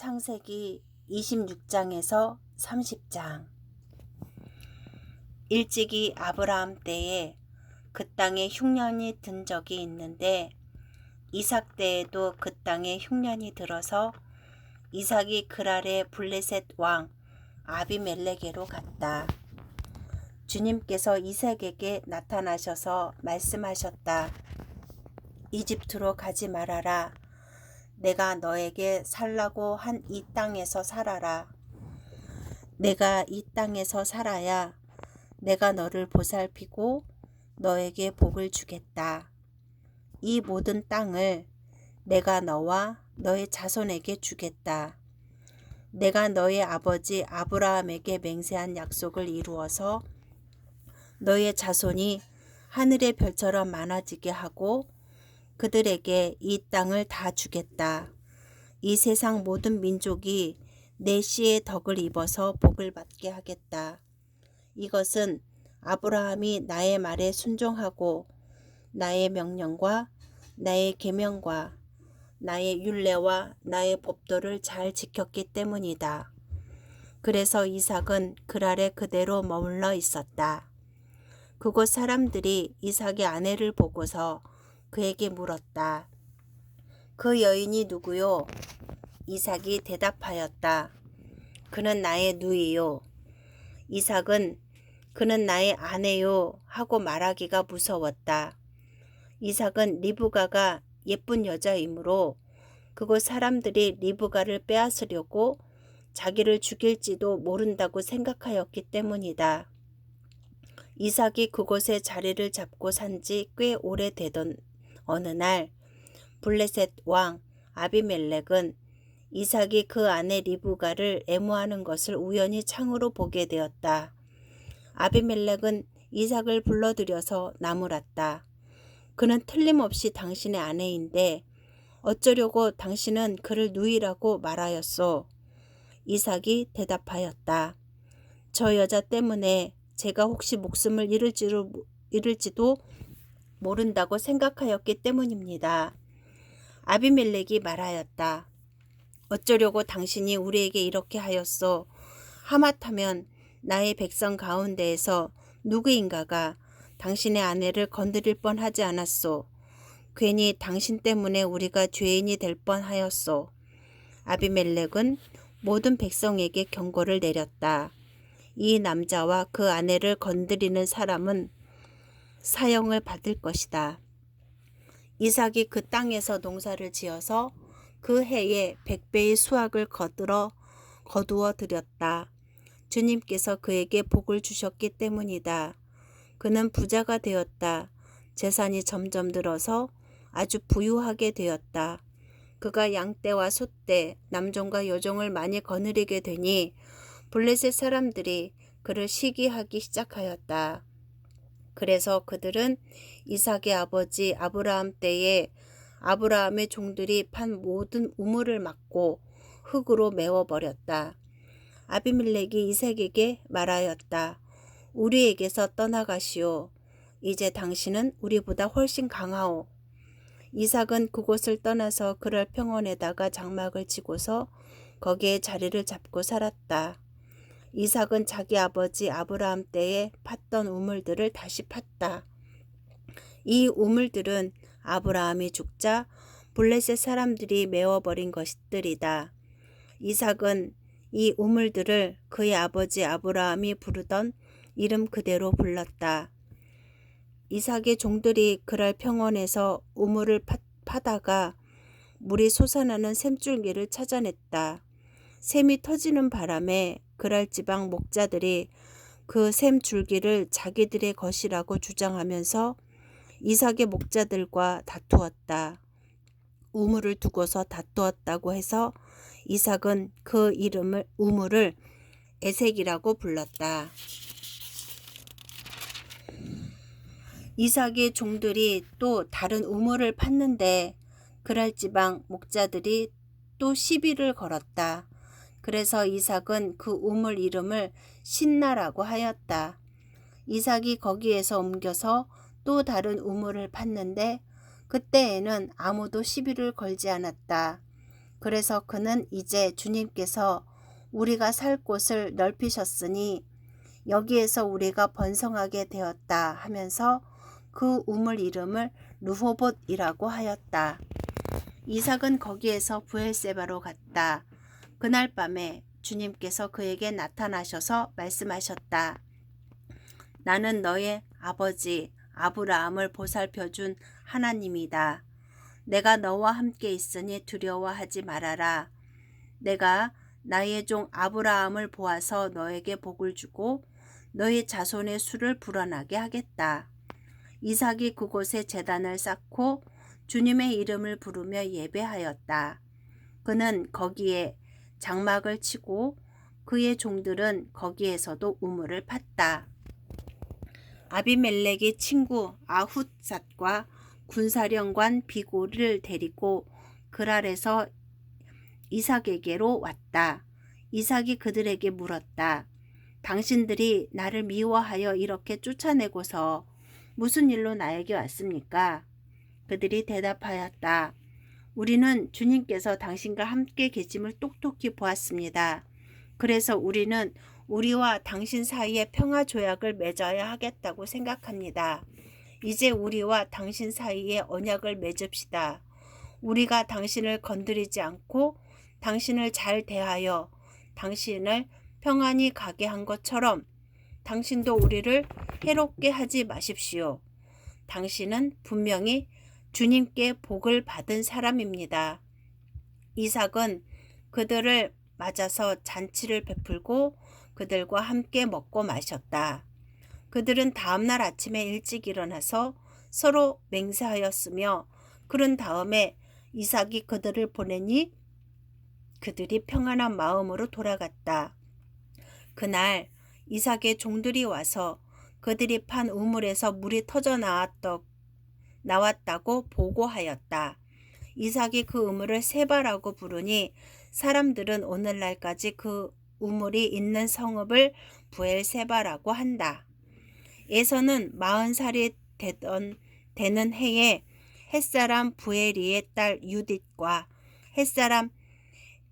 창세기 26장에서 30장. 일찍이 아브라함 때에 그 땅에 흉년이 든 적이 있는데 이삭 때에도 그 땅에 흉년이 들어서 이삭이 그랄의 블레셋 왕 아비멜렉에로 갔다. 주님께서 이삭에게 나타나셔서 말씀하셨다. 이집트로 가지 말아라. 내가 너에게 살라고 한 이 땅에서 살아라. 내가 이 땅에서 살아야 내가 너를 보살피고 너에게 복을 주겠다. 이 모든 땅을 내가 너와 너의 자손에게 주겠다. 내가 너의 아버지 아브라함에게 맹세한 약속을 이루어서 너의 자손이 하늘의 별처럼 많아지게 하고 그들에게 이 땅을 다 주겠다. 이 세상 모든 민족이 내 씨의 덕을 입어서 복을 받게 하겠다. 이것은 아브라함이 나의 말에 순종하고 나의 명령과 나의 계명과 나의 율례와 나의 법도를 잘 지켰기 때문이다. 그래서 이삭은 그랄에 그대로 머물러 있었다. 그곳 사람들이 이삭의 아내를 보고서 그에게 물었다. 그 여인이 누구요? 이삭이 대답하였다. 그는 나의 누이요. 이삭은 그는 나의 아내요 하고 말하기가 무서웠다. 이삭은 리브가가 예쁜 여자이므로 그곳 사람들이 리브가를 빼앗으려고 자기를 죽일지도 모른다고 생각하였기 때문이다. 이삭이 그곳에 자리를 잡고 산 지 꽤 오래되던 어느 날 블레셋 왕 아비멜렉은 이삭이 그 아내 리브가를 애무하는 것을 우연히 창으로 보게 되었다. 아비멜렉은 이삭을 불러들여서 나무랐다. 그는 틀림없이 당신의 아내인데 어쩌려고 당신은 그를 누이라고 말하였소? 이삭이 대답하였다. 저 여자 때문에 제가 혹시 목숨을 잃을지도 모른다고 생각하였기 때문입니다. 아비멜렉이 말하였다. 어쩌려고 당신이 우리에게 이렇게 하였소? 하마터면 나의 백성 가운데에서 누구인가가 당신의 아내를 건드릴 뻔하지 않았소. 괜히 당신 때문에 우리가 죄인이 될 뻔하였소. 아비멜렉은 모든 백성에게 경고를 내렸다. 이 남자와 그 아내를 건드리는 사람은 사형을 받을 것이다. 이삭이 그 땅에서 농사를 지어서 그 해에 100배의 수확을 거두어 드렸다. 주님께서 그에게 복을 주셨기 때문이다. 그는 부자가 되었다. 재산이 점점 늘어서 아주 부유하게 되었다. 그가 양떼와 소떼, 남종과 여종을 많이 거느리게 되니 블레셋 사람들이 그를 시기하기 시작하였다. 그래서 그들은 이삭의 아버지 아브라함 때에 아브라함의 종들이 판 모든 우물을 막고 흙으로 메워버렸다. 아비멜렉이 이삭에게 말하였다. 우리에게서 떠나가시오. 이제 당신은 우리보다 훨씬 강하오. 이삭은 그곳을 떠나서 그랄 평원에다가 장막을 치고서 거기에 자리를 잡고 살았다. 이삭은 자기 아버지 아브라함 때에 팠던 우물들을 다시 팠다. 이 우물들은 아브라함이 죽자 블레셋 사람들이 메워버린 것들이다. 이삭은 이 우물들을 그의 아버지 아브라함이 부르던 이름 그대로 불렀다. 이삭의 종들이 그랄 평원에서 우물을 파다가 물이 솟아나는 샘줄기를 찾아냈다. 샘이 터지는 바람에 그랄 지방 목자들이 그 샘줄기를 자기들의 것이라고 주장하면서 이삭의 목자들과 다투었다. 우물을 두고서 다투었다고 해서 이삭은 그 우물을 에색이라고 불렀다. 이삭의 종들이 또 다른 우물을 팠는데 그랄 지방 목자들이 또 시비를 걸었다. 그래서 이삭은 그 우물 이름을 신나라고 하였다. 이삭이 거기에서 옮겨서 또 다른 우물을 팠는데 그때에는 아무도 시비를 걸지 않았다. 그래서 그는 이제 주님께서 우리가 살 곳을 넓히셨으니 여기에서 우리가 번성하게 되었다 하면서 그 우물 이름을 르호봇이라고 하였다. 이삭은 거기에서 브엘세바로 갔다. 그날 밤에 주님께서 그에게 나타나셔서 말씀하셨다. 나는 너의 아버지 아브라함을 보살펴준 하나님이다. 내가 너와 함께 있으니 두려워하지 말아라. 내가 나의 종 아브라함을 보아서 너에게 복을 주고 너의 자손의 수를 불어나게 하겠다. 이삭이 그곳에 제단을 쌓고 주님의 이름을 부르며 예배하였다. 그는 거기에 장막을 치고 그의 종들은 거기에서도 우물을 팠다. 아비멜렉의 친구 아훗삿과 군사령관 비골을 데리고 그랄에서 이삭에게로 왔다. 이삭이 그들에게 물었다. 당신들이 나를 미워하여 이렇게 쫓아내고서 무슨 일로 나에게 왔습니까? 그들이 대답하였다. 우리는 주님께서 당신과 함께 계심을 똑똑히 보았습니다. 그래서 우리는 우리와 당신 사이에 평화 조약을 맺어야 하겠다고 생각합니다. 이제 우리와 당신 사이에 언약을 맺읍시다. 우리가 당신을 건드리지 않고 당신을 잘 대하여 당신을 평안히 가게 한 것처럼 당신도 우리를 해롭게 하지 마십시오. 당신은 분명히 주님께 복을 받은 사람입니다. 이삭은 그들을 맞아서 잔치를 베풀고 그들과 함께 먹고 마셨다. 그들은 다음날 아침에 일찍 일어나서 서로 맹세하였으며 그런 다음에 이삭이 그들을 보내니 그들이 평안한 마음으로 돌아갔다. 그날 이삭의 종들이 와서 그들이 판 우물에서 물이 터져 나왔다고 보고하였다. 이삭이 그 우물을 세바라고 부르니 사람들은 오늘날까지 그 우물이 있는 성읍을 브엘세바라고 한다. 에서는 40살이 되는 해에 햇사람 부에리의 딸 유딧과 햇사람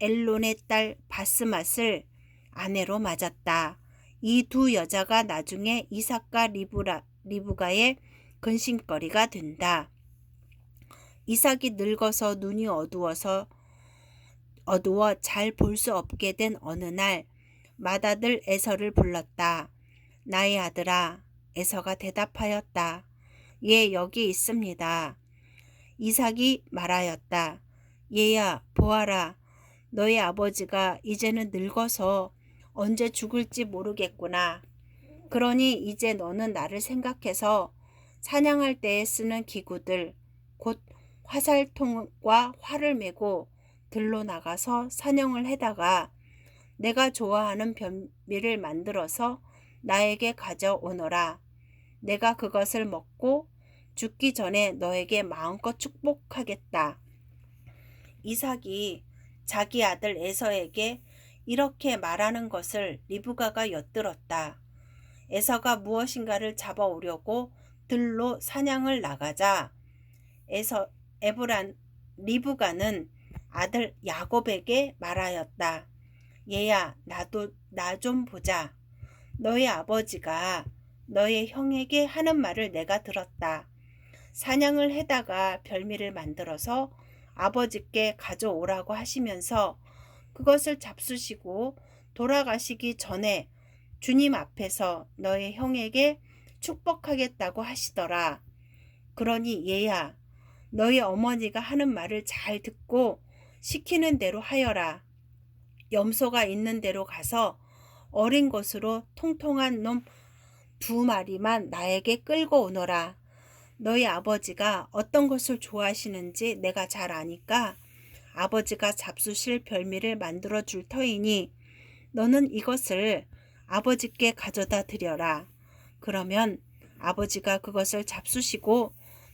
엘론의 딸 바스맛을 아내로 맞았다. 이 두 여자가 나중에 이삭과 리브가의 근심거리가 된다. 이삭이 늙어서 눈이 어두워 잘 볼 수 없게 된 어느 날 맏아들 에서를 불렀다. 나의 아들아. 에서가 대답하였다. 예, 여기 있습니다. 이삭이 말하였다. 얘야, 보아라. 너의 아버지가 이제는 늙어서 언제 죽을지 모르겠구나. 그러니 이제 너는 나를 생각해서 사냥할 때에 쓰는 기구들, 곧 화살통과 활을 메고 들로 나가서 사냥을 해다가 내가 좋아하는 변미를 만들어서 나에게 가져오너라. 내가 그것을 먹고 죽기 전에 너에게 마음껏 축복하겠다. 이삭이 자기 아들 에서에게 이렇게 말하는 것을 리브가가 엿들었다. 에서가 무엇인가를 잡아오려고 들로 사냥을 나가자 리브가는 아들 야곱에게 말하였다. 얘야, 나 좀 보자. 너의 아버지가 너의 형에게 하는 말을 내가 들었다. 사냥을 해다가 별미를 만들어서 아버지께 가져오라고 하시면서 그것을 잡수시고 돌아가시기 전에 주님 앞에서 너의 형에게 축복하겠다고 하시더라. 그러니 얘야, 너희 어머니가 하는 말을 잘 듣고 시키는 대로 하여라. 염소가 있는 데로 가서 어린 것으로 통통한 놈 2마리만 나에게 끌고 오너라. 너희 아버지가 어떤 것을 좋아하시는지 내가 잘 아니까 아버지가 잡수실 별미를 만들어 줄 터이니 너는 이것을 아버지께 가져다 드려라. 그러면 아버지가 그것을 잡수시고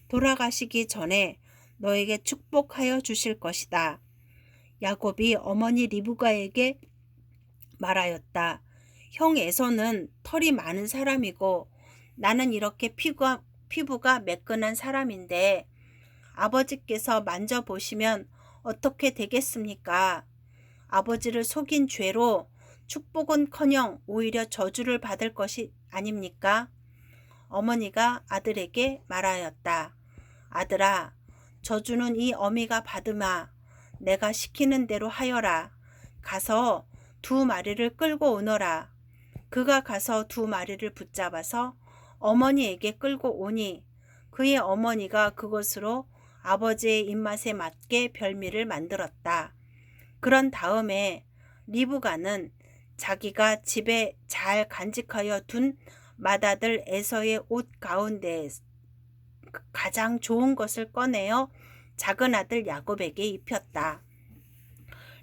돌아가시기 전에 너에게 축복하여 주실 것이다. 야곱이 어머니 리브가에게 말하였다. 형 에서는 털이 많은 사람이고 나는 이렇게 피부가 매끈한 사람인데 아버지께서 만져보시면 어떻게 되겠습니까? 아버지를 속인 죄로 축복은커녕 오히려 저주를 받을 것이 아닙니까? 어머니가 아들에게 말하였다. 아들아, 저주는 이 어미가 받으마. 내가 시키는 대로 하여라. 가서 2마리를 끌고 오너라. 그가 가서 2마리를 붙잡아서 어머니에게 끌고 오니 그의 어머니가 그것으로 아버지의 입맛에 맞게 별미를 만들었다. 그런 다음에 리브가는 자기가 집에 잘 간직하여 둔 맏아들 에서의 옷 가운데 가장 좋은 것을 꺼내어 작은 아들 야곱에게 입혔다.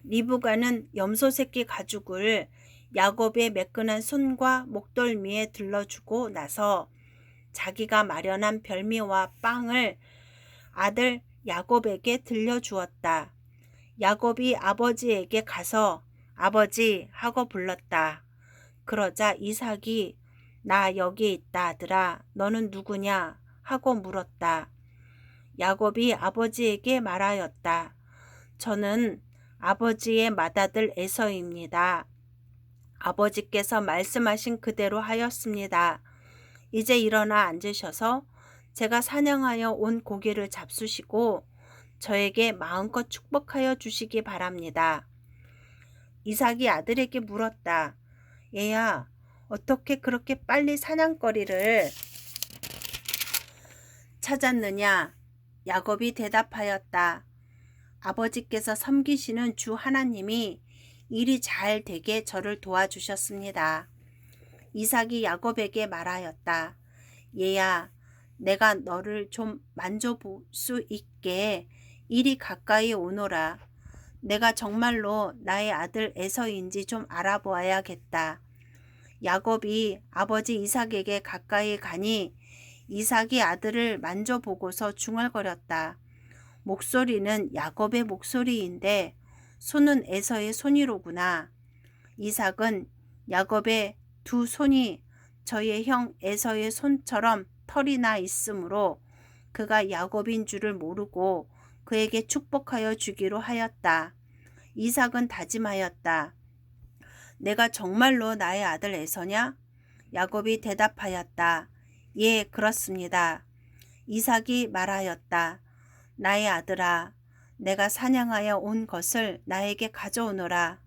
리브가는 염소 새끼 가죽을 야곱의 매끈한 손과 목덜미에 들러주고 나서 자기가 마련한 별미와 빵을 아들 야곱에게 들려주었다. 야곱이 아버지에게 가서 아버지 하고 불렀다. 그러자 이삭이 나 여기 있다 아들아 너는 누구냐 하고 물었다. 야곱이 아버지에게 말하였다. 저는 아버지의 맏아들 에서입니다. 아버지께서 말씀하신 그대로 하였습니다. 이제 일어나 앉으셔서 제가 사냥하여 온 고기를 잡수시고 저에게 마음껏 축복하여 주시기 바랍니다. 이삭이 아들에게 물었다. 얘야, 어떻게 그렇게 빨리 사냥거리를 찾았느냐? 야곱이 대답하였다. 아버지께서 섬기시는 주 하나님이 일이 잘 되게 저를 도와주셨습니다. 이삭이 야곱에게 말하였다. 얘야, 내가 너를 좀 만져볼 수 있게 이리 가까이 오너라. 내가 정말로 나의 아들 에서인지 좀 알아보아야겠다. 야곱이 아버지 이삭에게 가까이 가니 이삭이 아들을 만져보고서 중얼거렸다. 목소리는 야곱의 목소리인데 손은 에서의 손이로구나. 이삭은 야곱의 2손이 저의 형 에서의 손처럼 털이 나 있으므로 그가 야곱인 줄을 모르고 그에게 축복하여 주기로 하였다. 이삭은 다짐하였다. 내가 정말로 나의 아들 에서냐? 야곱이 대답하였다. 예, 그렇습니다. 이삭이 말하였다. 나의 아들아, 내가 사냥하여 온 것을 나에게 가져오너라.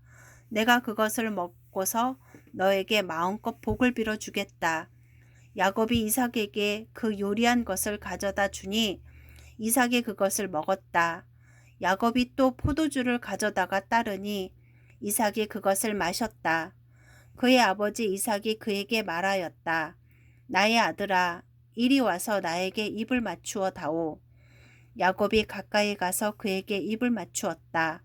내가 그것을 먹고서 너에게 마음껏 복을 빌어 주겠다. 야곱이 이삭에게 그 요리한 것을 가져다 주니 이삭이 그것을 먹었다. 야곱이 또 포도주를 가져다가 따르니 이삭이 그것을 마셨다. 그의 아버지 이삭이 그에게 말하였다. 나의 아들아, 이리 와서 나에게 입을 맞추어 다오. 야곱이 가까이 가서 그에게 입을 맞추었다.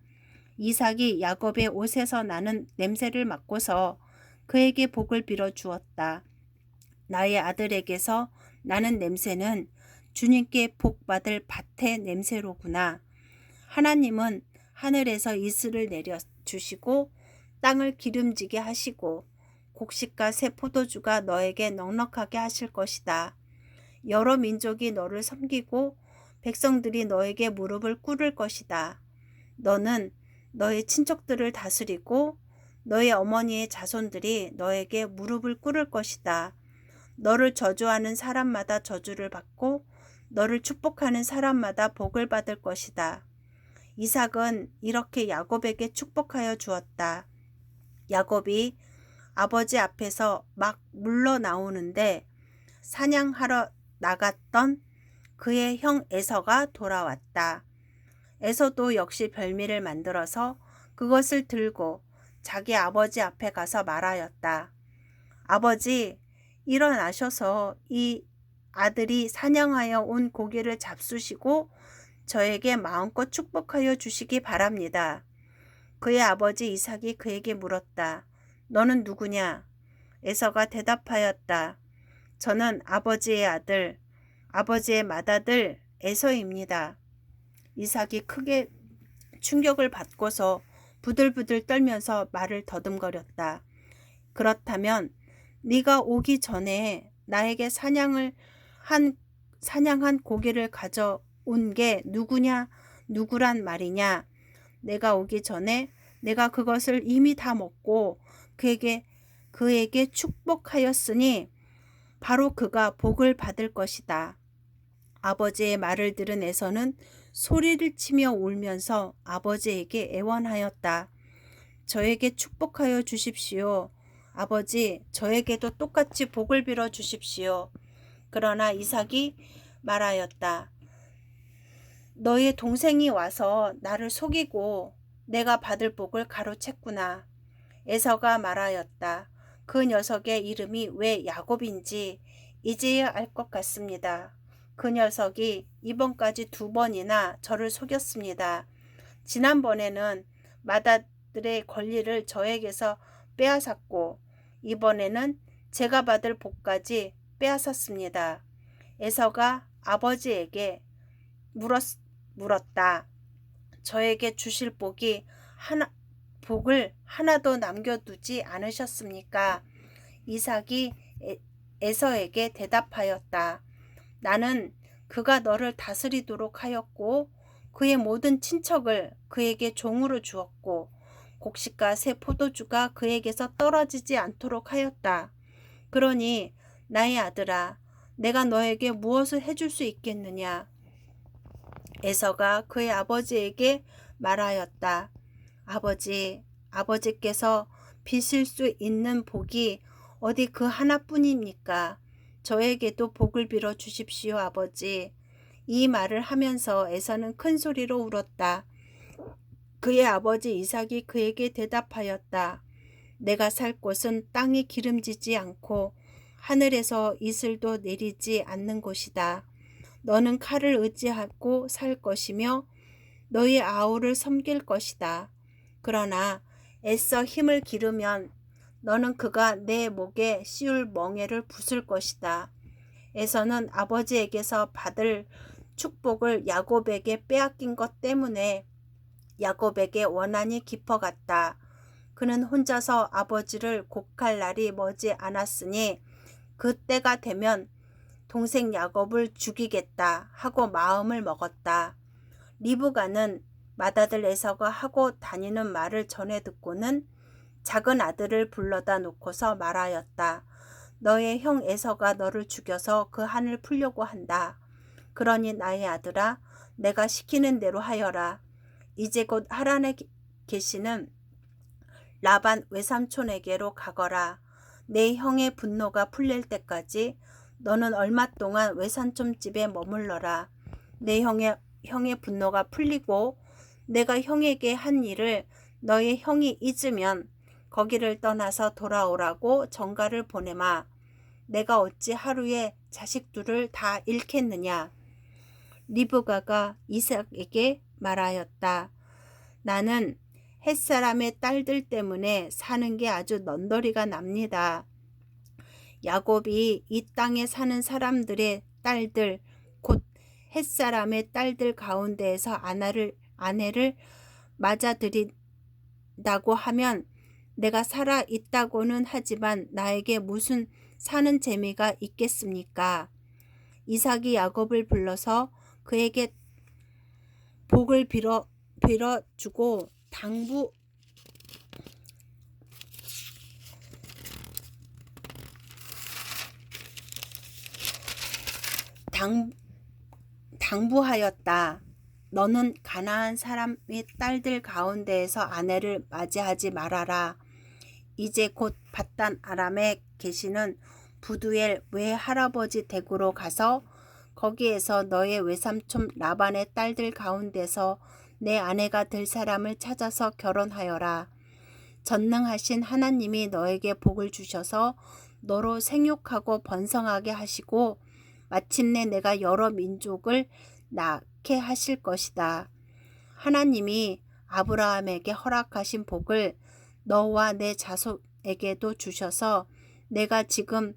이삭이 야곱의 옷에서 나는 냄새를 맡고서 그에게 복을 빌어 주었다. 나의 아들에게서 나는 냄새는 주님께 복 받을 밭의 냄새로구나. 하나님은 하늘에서 이슬을 내려 주시고 땅을 기름지게 하시고 곡식과 새 포도주가 너에게 넉넉하게 하실 것이다. 여러 민족이 너를 섬기고 백성들이 너에게 무릎을 꿇을 것이다. 너는 너의 친척들을 다스리고 너의 어머니의 자손들이 너에게 무릎을 꿇을 것이다. 너를 저주하는 사람마다 저주를 받고 너를 축복하는 사람마다 복을 받을 것이다. 이삭은 이렇게 야곱에게 축복하여 주었다. 야곱이 아버지 앞에서 막 물러나오는데 사냥하러 나갔던 그의 형 에서가 돌아왔다. 에서도 역시 별미를 만들어서 그것을 들고 자기 아버지 앞에 가서 말하였다. 아버지, 일어나셔서 이 아들이 사냥하여 온 고기를 잡수시고 저에게 마음껏 축복하여 주시기 바랍니다. 그의 아버지 이삭이 그에게 물었다. 너는 누구냐? 에서가 대답하였다. 저는 아버지의 아들, 아버지의 맏아들 에서입니다. 이삭이 크게 충격을 받고서 부들부들 떨면서 말을 더듬거렸다. 그렇다면 네가 오기 전에 나에게 사냥한 고기를 가져온 게 누구란 말이냐? 내가 오기 전에 내가 그것을 이미 다 먹고 그에게 축복하였으니 바로 그가 복을 받을 것이다. 아버지의 말을 들은 에서는 소리를 치며 울면서 아버지에게 애원하였다. 저에게 축복하여 주십시오. 아버지, 저에게도 똑같이 복을 빌어 주십시오. 그러나 이삭이 말하였다. 너의 동생이 와서 나를 속이고 내가 받을 복을 가로챘구나. 에서가 말하였다. 그 녀석의 이름이 왜 야곱인지 이제야 알 것 같습니다. 그 녀석이 이번까지 2번이나 저를 속였습니다. 지난번에는 맏아들의 권리를 저에게서 빼앗았고 이번에는 제가 받을 복까지 빼앗았습니다. 에서가 아버지에게 물었다. 저에게 주실 복을 하나도 남겨두지 않으셨습니까? 이삭이 에서에게 대답하였다. 나는 그가 너를 다스리도록 하였고 그의 모든 친척을 그에게 종으로 주었고 곡식과 새 포도주가 그에게서 떨어지지 않도록 하였다. 그러니 나의 아들아, 내가 너에게 무엇을 해줄 수 있겠느냐? 에서가 그의 아버지에게 말하였다. 아버지께서 빚을 수 있는 복이 어디 그 하나뿐입니까? 저에게도 복을 빌어 주십시오, 아버지. 이 말을 하면서 에서는 큰 소리로 울었다. 그의 아버지 이삭이 그에게 대답하였다. 내가 살 곳은 땅이 기름지지 않고 하늘에서 이슬도 내리지 않는 곳이다. 너는 칼을 의지하고 살 것이며 너희 아우를 섬길 것이다. 그러나 애써 힘을 기르면 너는 그가 내 목에 씌울 멍에를 부술 것이다. 에서는 아버지에게서 받을 축복을 야곱에게 빼앗긴 것 때문에 야곱에게 원한이 깊어갔다. 그는 혼자서 아버지를 곡할 날이 머지 않았으니 그때가 되면 동생 야곱을 죽이겠다 하고 마음을 먹었다. 리브가는 맏아들 에서가 하고 다니는 말을 전해 듣고는 작은 아들을 불러다 놓고서 말하였다. 너의 형 에서가 너를 죽여서 그 한을 풀려고 한다. 그러니 나의 아들아, 내가 시키는 대로 하여라. 이제 곧 하란에 계시는 라반 외삼촌에게로 가거라. 내 형의 분노가 풀릴 때까지 너는 얼마 동안 외삼촌 집에 머물러라. 내 형의 분노가 풀리고 내가 형에게 한 일을 너의 형이 잊으면 거기를 떠나서 돌아오라고 전가를 보내마. 내가 어찌 하루에 자식 둘을 다 잃겠느냐. 리브가가 이삭에게 말하였다. 나는 햇사람의 딸들 때문에 사는 게 아주 넌더리가 납니다. 야곱이 이 땅에 사는 사람들의 딸들, 곧 햇사람의 딸들 가운데에서 아내를 맞아들인다고 하면 내가 살아 있다고는 하지만 나에게 무슨 사는 재미가 있겠습니까? 이삭이 야곱을 불러서 그에게 복을 빌어주고 당부하였다. 너는 가나안 사람의 딸들 가운데에서 아내를 맞이하지 말아라. 이제 곧 밧단 아람에 계시는 부두엘 외할아버지 댁으로 가서 거기에서 너의 외삼촌 라반의 딸들 가운데서 내 아내가 될 사람을 찾아서 결혼하여라. 전능하신 하나님이 너에게 복을 주셔서 너로 생육하고 번성하게 하시고 마침내 내가 여러 민족을 낳게 하실 것이다. 하나님이 아브라함에게 허락하신 복을 너와 내 자손에게도 주셔서 내가 지금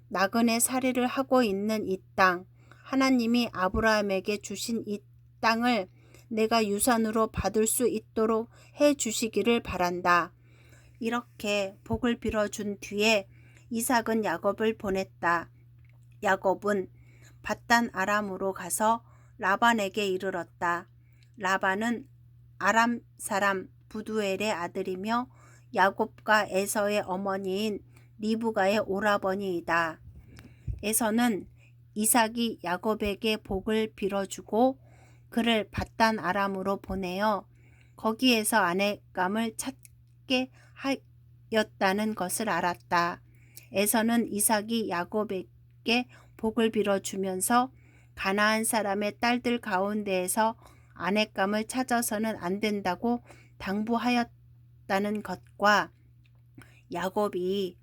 나그네 살이를 하고 있는 이 땅, 하나님이 아브라함에게 주신 이 땅을 내가 유산으로 받을 수 있도록 해 주시기를 바란다. 이렇게 복을 빌어준 뒤에 이삭은 야곱을 보냈다. 야곱은 밧단 아람으로 가서 라반에게 이르렀다. 라반은 아람 사람 부두엘의 아들이며 야곱과 에서의 어머니인 리브가의 오라버니이다. 에서는 이삭이 야곱에게 복을 빌어주고 그를 밧단 아람으로 보내어 거기에서 아내감을 찾게 하였다는 것을 알았다. 에서는 이삭이 야곱에게 복을 빌어주면서 가나안 사람의 딸들 가운데에서 아내감을 찾아서는 안 된다고 당부하였다는 것과 야곱이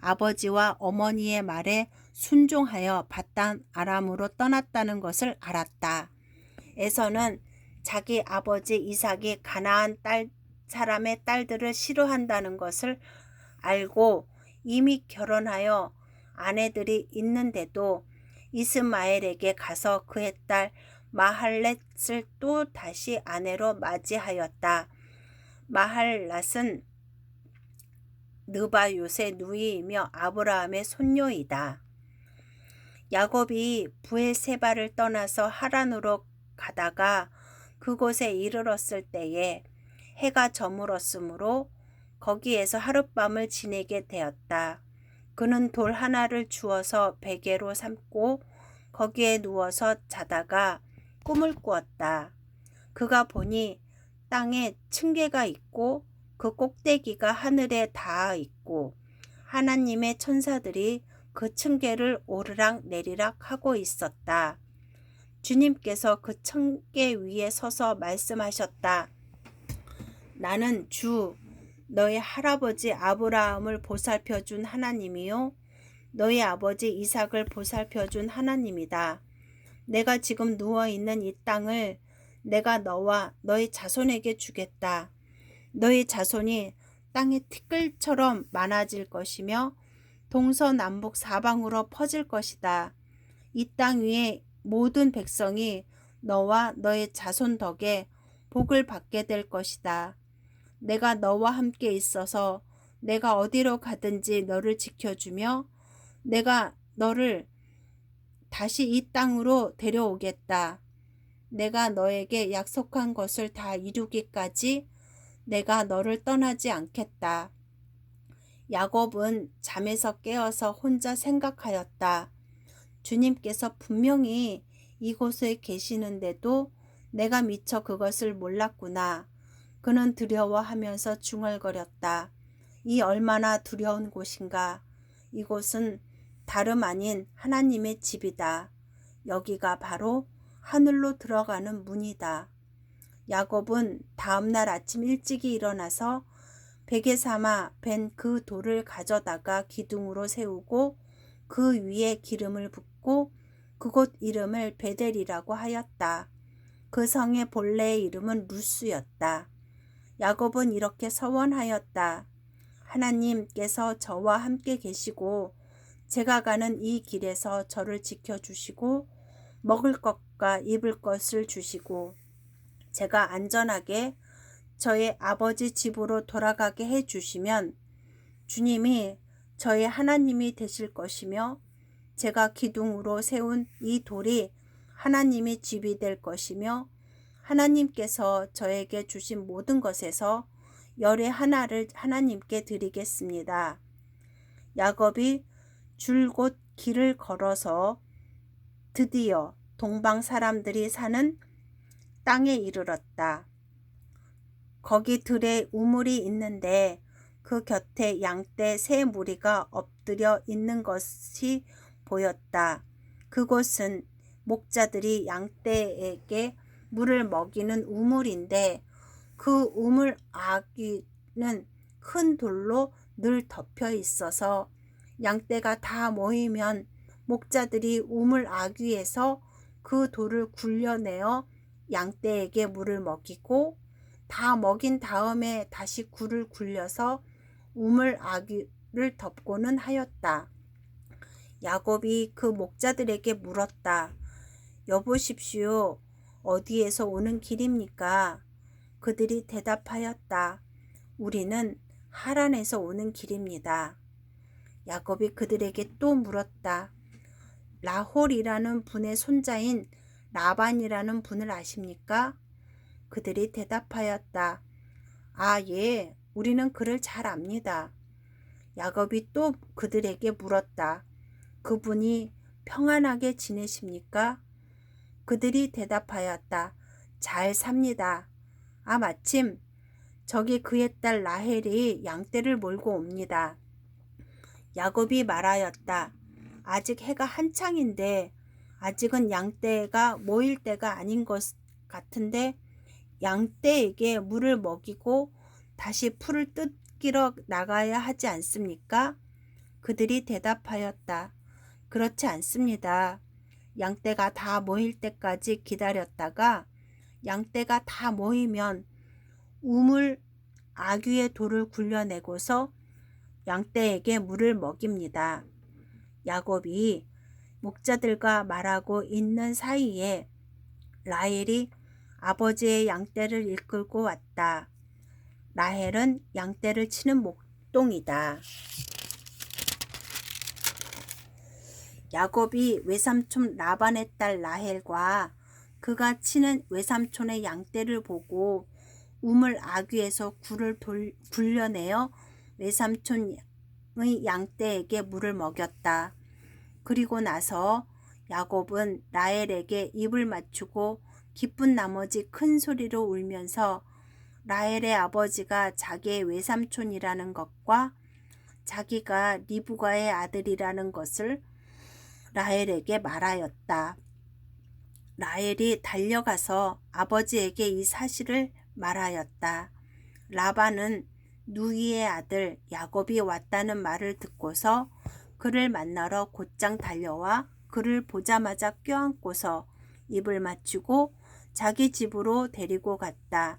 아버지와 어머니의 말에 순종하여 밧단 아람으로 떠났다는 것을 알았다. 에서는 자기 아버지 이삭이 가나안 사람의 딸들을 싫어한다는 것을 알고 이미 결혼하여 아내들이 있는데도 이스마엘에게 가서 그의 딸 마할렛을 또 다시 아내로 맞이하였다. 마할랏은 느바요의 누이이며 아브라함의 손녀이다. 야곱이 브엘세바를 떠나서 하란으로 가다가 그곳에 이르렀을 때에 해가 저물었으므로 거기에서 하룻밤을 지내게 되었다. 그는 돌 하나를 주어서 베개로 삼고 거기에 누워서 자다가 꿈을 꾸었다. 그가 보니 땅에 층계가 있고 그 꼭대기가 하늘에 닿아 있고 하나님의 천사들이 그 층계를 오르락 내리락 하고 있었다. 주님께서 그 층계 위에 서서 말씀하셨다. 나는 주 너의 할아버지 아브라함을 보살펴준 하나님이요 너의 아버지 이삭을 보살펴준 하나님이다. 내가 지금 누워있는 이 땅을 내가 너와 너의 자손에게 주겠다. 너의 자손이 땅의 티끌처럼 많아질 것이며 동서남북 사방으로 퍼질 것이다. 이 땅 위에 모든 백성이 너와 너의 자손 덕에 복을 받게 될 것이다. 내가 너와 함께 있어서 내가 어디로 가든지 너를 지켜주며 내가 너를 다시 이 땅으로 데려오겠다. 내가 너에게 약속한 것을 다 이루기까지 내가 너를 떠나지 않겠다. 야곱은 잠에서 깨어서 혼자 생각하였다. 주님께서 분명히 이곳에 계시는데도 내가 미처 그것을 몰랐구나. 그는 두려워하면서 중얼거렸다. 이 얼마나 두려운 곳인가. 이곳은 다름 아닌 하나님의 집이다. 여기가 바로 하늘로 들어가는 문이다. 야곱은 다음날 아침 일찍이 일어나서 베개 삼아 벤 그 돌을 가져다가 기둥으로 세우고 그 위에 기름을 붓고 그곳 이름을 베델이라고 하였다. 그 성의 본래의 이름은 루스였다. 야곱은 이렇게 서원하였다. 하나님께서 저와 함께 계시고 제가 가는 이 길에서 저를 지켜주시고 먹을 것과 입을 것을 주시고 제가 안전하게 저의 아버지 집으로 돌아가게 해주시면 주님이 저의 하나님이 되실 것이며 제가 기둥으로 세운 이 돌이 하나님의 집이 될 것이며 하나님께서 저에게 주신 모든 것에서 열의 하나를 하나님께 드리겠습니다. 야곱이 줄곧 길을 걸어서 드디어 동방 사람들이 사는 땅에 이르렀다. 거기 들에 우물이 있는데 그 곁에 양떼 세 무리가 엎드려 있는 것이 보였다. 그곳은 목자들이 양떼에게 물을 먹이는 우물인데 그 우물 아귀는 큰 돌로 늘 덮여 있어서 양떼가 다 모이면 목자들이 우물 아귀에서 그 돌을 굴려내어 양떼에게 물을 먹이고 다 먹인 다음에 다시 굴을 굴려서 우물 아귀를 덮고는 하였다. 야곱이 그 목자들에게 물었다. 여보십시오. 어디에서 오는 길입니까? 그들이 대답하였다. 우리는 하란에서 오는 길입니다. 야곱이 그들에게 또 물었다. 라홀이라는 분의 손자인 라반이라는 분을 아십니까? 그들이 대답하였다. 아, 예, 우리는 그를 잘 압니다. 야곱이 또 그들에게 물었다. 그분이 평안하게 지내십니까? 그들이 대답하였다. 잘 삽니다. 아, 마침 저기 그의 딸 라헬이 양떼를 몰고 옵니다. 야곱이 말하였다. 아직 해가 한창인데 아직은 양떼가 모일 때가 아닌 것 같은데 양떼에게 물을 먹이고 다시 풀을 뜯기러 나가야 하지 않습니까? 그들이 대답하였다. 그렇지 않습니다. 양떼가 다 모일 때까지 기다렸다가 양떼가 다 모이면 우물 아귀의 돌을 굴려내고서 양떼에게 물을 먹입니다. 야곱이 목자들과 말하고 있는 사이에 라헬이 아버지의 양떼를 이끌고 왔다. 라헬은 양떼를 치는 목동이다. 야곱이 외삼촌 라반의 딸 라헬과 그가 치는 외삼촌의 양떼를 보고 우물 아귀에서 굴을 굴려내어 외삼촌의 양떼에게 물을 먹였다. 그리고 나서 야곱은 라헬에게 입을 맞추고 기쁜 나머지 큰 소리로 울면서 라헬의 아버지가 자기의 외삼촌이라는 것과 자기가 리브가의 아들이라는 것을 라헬에게 말하였다. 라헬이 달려가서 아버지에게 이 사실을 말하였다. 라반은 누이의 아들 야곱이 왔다는 말을 듣고서 그를 만나러 곧장 달려와 그를 보자마자 껴안고서 입을 맞추고 자기 집으로 데리고 갔다.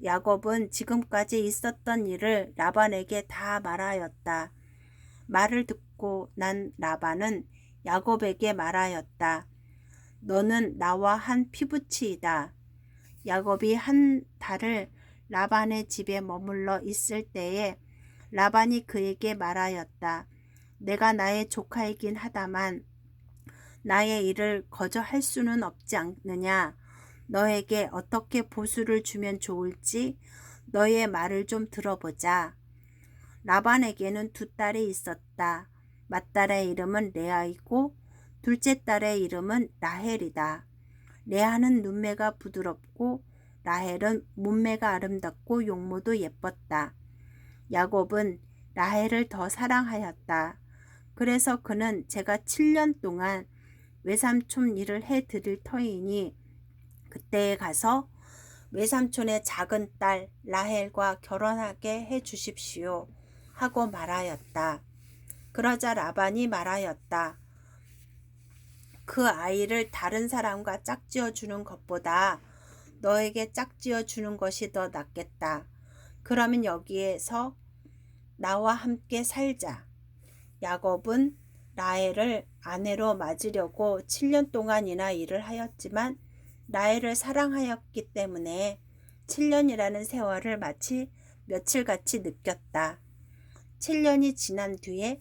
야곱은 지금까지 있었던 일을 라반에게 다 말하였다. 말을 듣고 난 라반은 야곱에게 말하였다. 너는 나와 한 피부치이다. 야곱이 한 달을 라반의 집에 머물러 있을 때에 라반이 그에게 말하였다. 내가 나의 조카이긴 하다만 나의 일을 거저 할 수는 없지 않느냐. 너에게 어떻게 보수를 주면 좋을지 너의 말을 좀 들어보자. 라반에게는 두 딸이 있었다. 맏딸의 이름은 레아이고 둘째 딸의 이름은 라헬이다. 레아는 눈매가 부드럽고 라헬은 몸매가 아름답고 용모도 예뻤다. 야곱은 라헬을 더 사랑하였다. 그래서 그는 제가 7년 동안 외삼촌 일을 해드릴 터이니 그때에 가서 외삼촌의 작은 딸 라헬과 결혼하게 해 주십시오 하고 말하였다. 그러자 라반이 말하였다. 그 아이를 다른 사람과 짝지어 주는 것보다 너에게 짝지어 주는 것이 더 낫겠다. 그러면 여기에서 나와 함께 살자. 야곱은 라헬을 아내로 맞으려고 7년 동안이나 일을 하였지만 라헬을 사랑하였기 때문에 7년이라는 세월을 마치 며칠같이 느꼈다. 7년이 지난 뒤에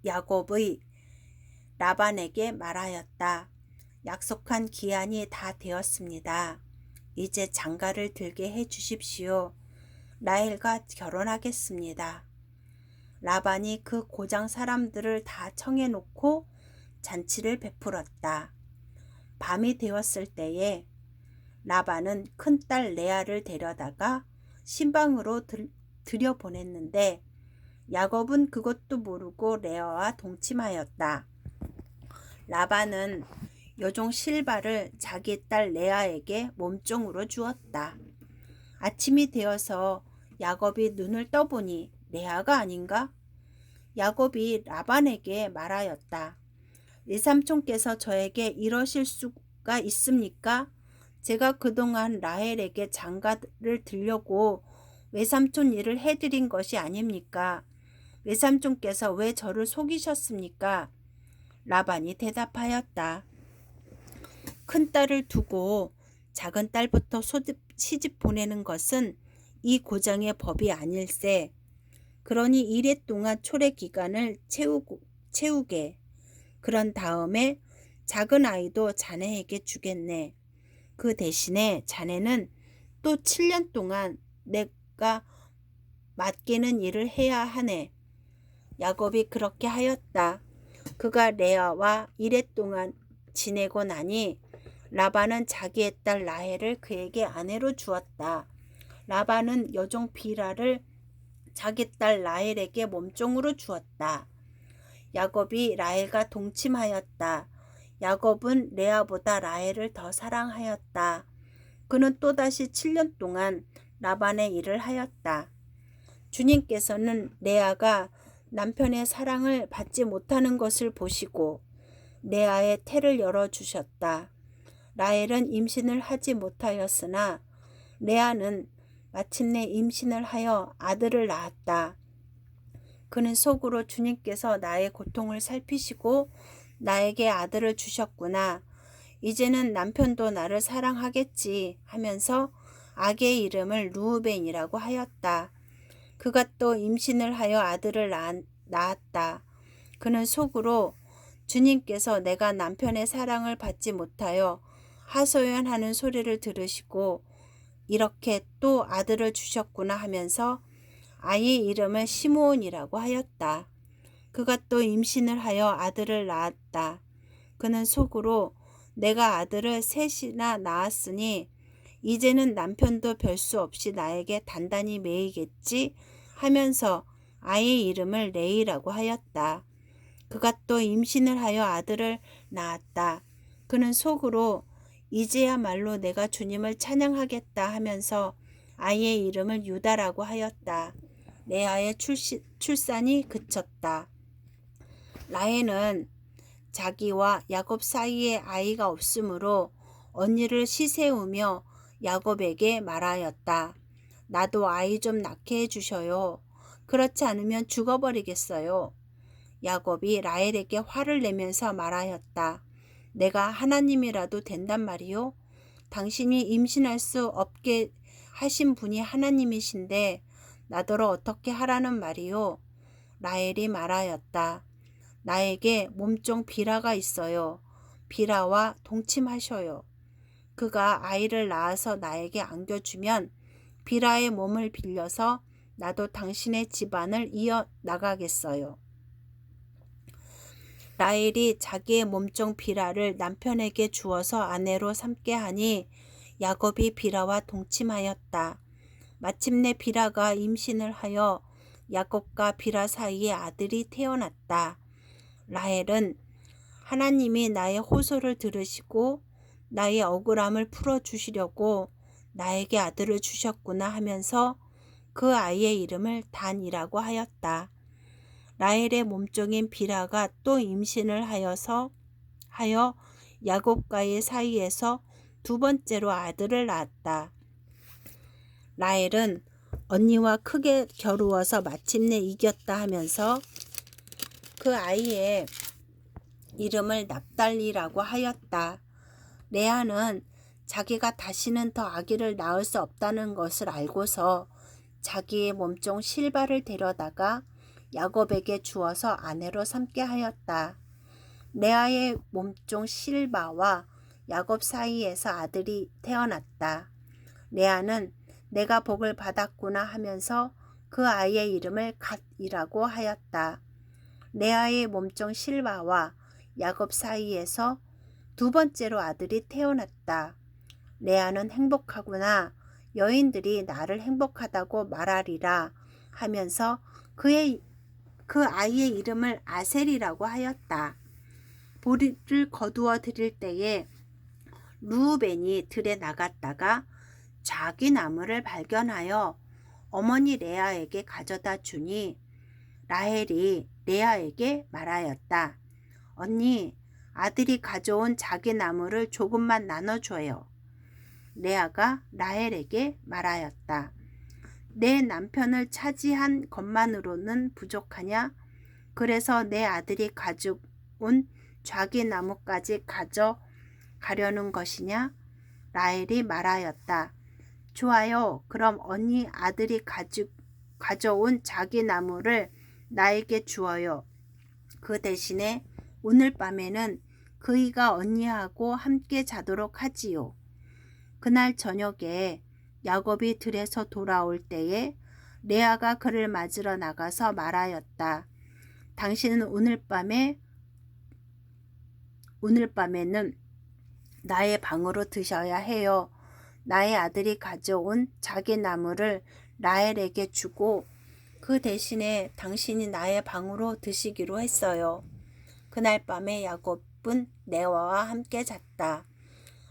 야곱의 라반에게 말하였다. 약속한 기한이 다 되었습니다. 이제 장가를 들게 해 주십시오. 라헬과 결혼하겠습니다. 라반이 그 고장 사람들을 다 청해놓고 잔치를 베풀었다. 밤이 되었을 때에 라반은 큰딸 레아를 데려다가 신방으로 들여보냈는데 야곱은 그것도 모르고 레아와 동침하였다. 라반은 여종 실바를 자기 딸 레아에게 몸종으로 주었다. 아침이 되어서 야곱이 눈을 떠보니 레아가 아닌가? 야곱이 라반에게 말하였다. 외삼촌께서 저에게 이러실 수가 있습니까? 제가 그동안 라헬에게 장가를 들려고 외삼촌 일을 해드린 것이 아닙니까? 외삼촌께서 왜 저를 속이셨습니까? 라반이 대답하였다. 큰딸을 두고 작은 딸부터 시집 보내는 것은 이 고장의 법이 아닐세. 그러니 이래 동안 초래 기간을 채우게. 그런 다음에 작은 아이도 자네에게 주겠네. 그 대신에 자네는 또 7년 동안 내가 맡기는 일을 해야 하네. 야곱이 그렇게 하였다. 그가 레아와 이랫동안 지내고 나니 라반은 자기의 딸 라헬을 그에게 아내로 주었다. 라반은 여종 비라를 자기 딸 라헬에게 몸종으로 주었다. 야곱이 라헬과 동침하였다. 야곱은 레아보다 라헬을 더 사랑하였다. 그는 또다시 7년 동안 라반의 일을 하였다. 주님께서는 레아가 남편의 사랑을 받지 못하는 것을 보시고 레아의 태를 열어주셨다. 라헬은 임신을 하지 못하였으나 레아는 마침내 임신을 하여 아들을 낳았다. 그는 속으로 주님께서 나의 고통을 살피시고 나에게 아들을 주셨구나. 이제는 남편도 나를 사랑하겠지 하면서 아기의 이름을 르우벤이라고 하였다. 그가 또 임신을 하여 아들을 낳았다. 그는 속으로 주님께서 내가 남편의 사랑을 받지 못하여 하소연하는 소리를 들으시고 이렇게 또 아들을 주셨구나 하면서 아이의 이름을 시므온이라고 하였다. 그가 또 임신을 하여 아들을 낳았다. 그는 속으로 내가 아들을 셋이나 낳았으니 이제는 남편도 별 수 없이 나에게 단단히 매이겠지 하면서 아이의 이름을 레이라고 하였다. 그가 또 임신을 하여 아들을 낳았다. 그는 속으로 이제야말로 내가 주님을 찬양하겠다 하면서 아이의 이름을 유다라고 하였다. 레아의 출산이 그쳤다. 라헬은 자기와 야곱 사이에 아이가 없으므로 언니를 시세우며 야곱에게 말하였다. 나도 아이 좀 낳게 해주셔요. 그렇지 않으면 죽어버리겠어요. 야곱이 라헬에게 화를 내면서 말하였다. 내가 하나님이라도 된단 말이요? 당신이 임신할 수 없게 하신 분이 하나님이신데 나더러 어떻게 하라는 말이요? 라헬이 말하였다. 나에게 몸종 비라가 있어요. 비라와 동침하셔요. 그가 아이를 낳아서 나에게 안겨주면 비라의 몸을 빌려서 나도 당신의 집안을 이어 나가겠어요. 라헬이 자기의 몸종 비라를 남편에게 주어서 아내로 삼게 하니 야곱이 비라와 동침하였다. 마침내 비라가 임신을 하여 야곱과 비라 사이에 아들이 태어났다. 라헬은 하나님이 나의 호소를 들으시고 나의 억울함을 풀어주시려고 나에게 아들을 주셨구나 하면서 그 아이의 이름을 단이라고 하였다. 라헬의 몸종인 비라가 또 임신을 하여 야곱과의 사이에서 두 번째로 아들을 낳았다. 라헬은 언니와 크게 겨루어서 마침내 이겼다 하면서 그 아이의 이름을 납달리라고 하였다. 레아는 자기가 다시는 더 아기를 낳을 수 없다는 것을 알고서 자기의 몸종 실바를 데려다가 야곱에게 주어서 아내로 삼게 하였다. 레아의 몸종 실바와 야곱 사이에서 아들이 태어났다. 레아는 내가 복을 받았구나 하면서 그 아이의 이름을 갓이라고 하였다. 레아의 몸종 실바와 야곱 사이에서 두 번째로 아들이 태어났다. 레아는 행복하구나. 여인들이 나를 행복하다고 말하리라 하면서 그 아이의 이름을 아셀이라고 하였다. 보리를 거두어 드릴 때에 르우벤이 들에 나갔다가 작은 나무를 발견하여 어머니 레아에게 가져다 주니 라헬이 레아에게 말하였다. 언니, 아들이 가져온 작은 나무를 조금만 나눠줘요. 레아가 라헬에게 말하였다. 내 남편을 차지한 것만으로는 부족하냐? 그래서 내 아들이 가져온 작은 나무까지 가져가려는 것이냐? 라헬이 말하였다. 좋아요. 그럼 언니 아들이 가져온 작은 나무를 나에게 주어요. 그 대신에 오늘 밤에는 그이가 언니하고 함께 자도록 하지요. 그날 저녁에 야곱이 들에서 돌아올 때에 레아가 그를 맞으러 나가서 말하였다. 당신은 오늘 밤에는 나의 방으로 드셔야 해요. 나의 아들이 가져온 자기 나무를 라헬에게 주고 그 대신에 당신이 나의 방으로 드시기로 했어요. 그날 밤에 야곱은 레아와 함께 잤다.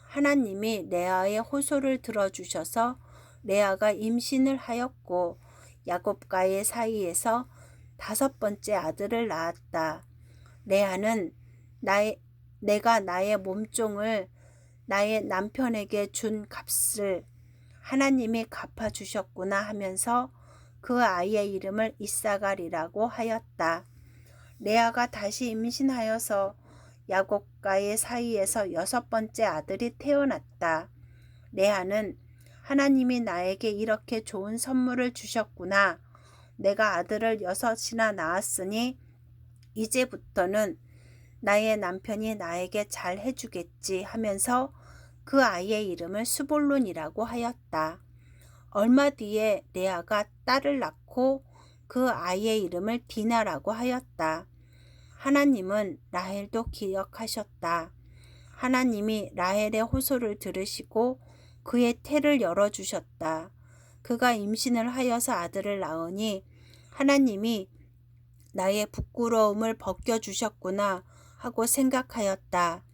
하나님이 레아의 호소를 들어주셔서 레아가 임신을 하였고 야곱과의 사이에서 5번째 아들을 낳았다. 레아는 내가 나의 몸종을 나의 남편에게 준 값을 하나님이 갚아주셨구나 하면서 그 아이의 이름을 이사갈이라고 하였다. 레아가 다시 임신하여서 야곱과의 사이에서 6번째 아들이 태어났다. 레아는 하나님이 나에게 이렇게 좋은 선물을 주셨구나. 내가 아들을 6이나 낳았으니 이제부터는 나의 남편이 나에게 잘 해주겠지 하면서 그 아이의 이름을 스볼론이라고 하였다. 얼마 뒤에 레아가 딸을 낳고 그 아이의 이름을 디나라고 하였다. 하나님은 라헬도 기억하셨다. 하나님이 라헬의 호소를 들으시고 그의 태를 열어주셨다. 그가 임신을 하여서 아들을 낳으니 하나님이 나의 부끄러움을 벗겨주셨구나 하고 생각하였다.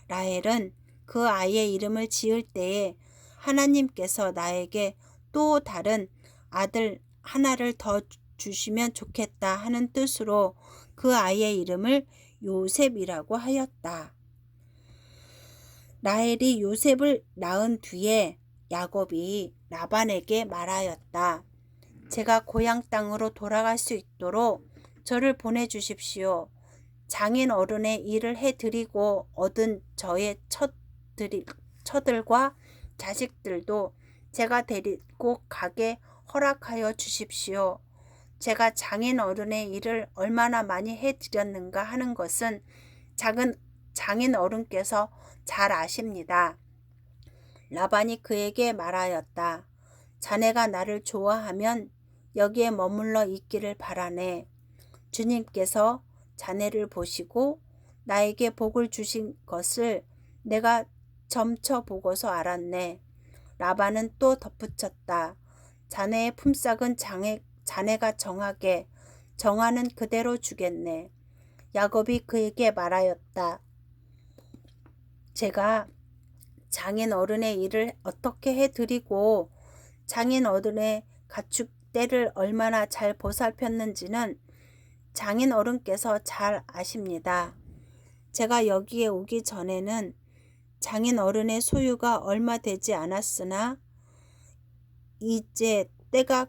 라헬은 그 아이의 이름을 지을 때에 하나님께서 나에게 또 다른 아들 하나를 더 주시면 좋겠다 하는 뜻으로 그 아이의 이름을 요셉이라고 하였다. 라헬이 요셉을 낳은 뒤에 야곱이 라반에게 말하였다. 제가 고향 땅으로 돌아갈 수 있도록 저를 보내주십시오. 장인 어른의 일을 해드리고 얻은 저의 처들과 자식들도 제가 데리고 가게 허락하여 주십시오. 제가 장인 어른의 일을 얼마나 많이 해드렸는가 하는 것은 장인 어른께서 잘 아십니다. 라반이 그에게 말하였다. 자네가 나를 좋아하면 여기에 머물러 있기를 바라네. 주님께서 자네를 보시고 나에게 복을 주신 것을 내가 점쳐 보고서 알았네. 라반은 또 덧붙였다. 자네의 품삯은 자네가 정하는 그대로 주겠네. 야곱이 그에게 말하였다. 제가 장인 어른의 일을 어떻게 해드리고 장인 어른의 가축 떼를 얼마나 잘 보살폈는지는 장인 어른께서 잘 아십니다. 제가 여기에 오기 전에는 장인 어른의 소유가 얼마 되지 않았으나 이제 때가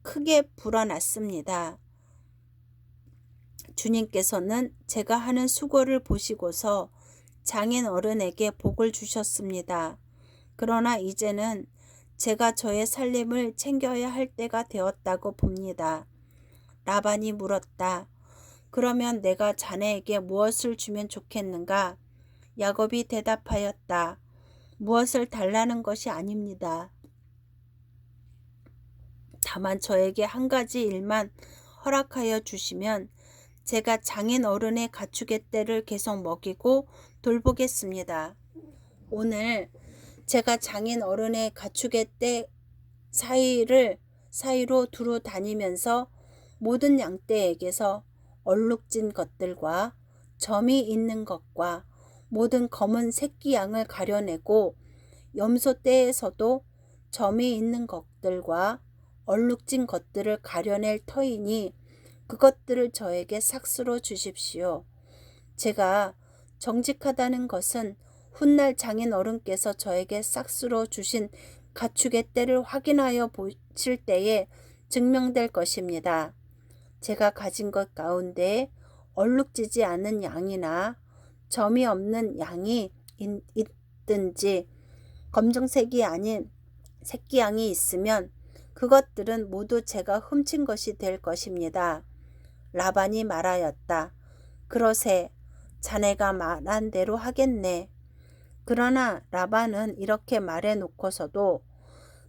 크게 불어났습니다. 주님께서는 제가 하는 수고를 보시고서 장인 어른에게 복을 주셨습니다. 그러나 이제는 제가 저의 살림을 챙겨야 할 때가 되었다고 봅니다. 라반이 물었다. 그러면 내가 자네에게 무엇을 주면 좋겠는가? 야곱이 대답하였다. 무엇을 달라는 것이 아닙니다. 다만 저에게 한 가지 일만 허락하여 주시면 제가 장인 어른의 가축의 떼를 계속 먹이고 돌보겠습니다. 오늘 제가 장인 어른의 가축의 떼 사이로 두루 다니면서 모든 양떼에게서 얼룩진 것들과 점이 있는 것과 모든 검은 새끼 양을 가려내고 염소 떼에서도 점이 있는 것들과 얼룩진 것들을 가려낼 터이니 그것들을 저에게 삭스로 주십시오. 제가 정직하다는 것은 훗날 장인 어른께서 저에게 삭스로 주신 가축의 떼를 확인하여 보실 때에 증명될 것입니다. 제가 가진 것 가운데 얼룩지지 않은 양이나 점이 없는 양이 있든지 검정색이 아닌 새끼 양이 있으면 그것들은 모두 제가 훔친 것이 될 것입니다. 라반이 말하였다. 그러세 자네가 말한 대로 하겠네. 그러나 라반은 이렇게 말해 놓고서도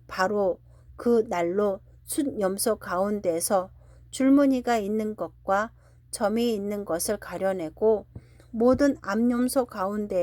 바로 그 날로 숫염소 가운데서 줄무늬가 있는 것과 점이 있는 것을 가려내고 모든 암염소 가운데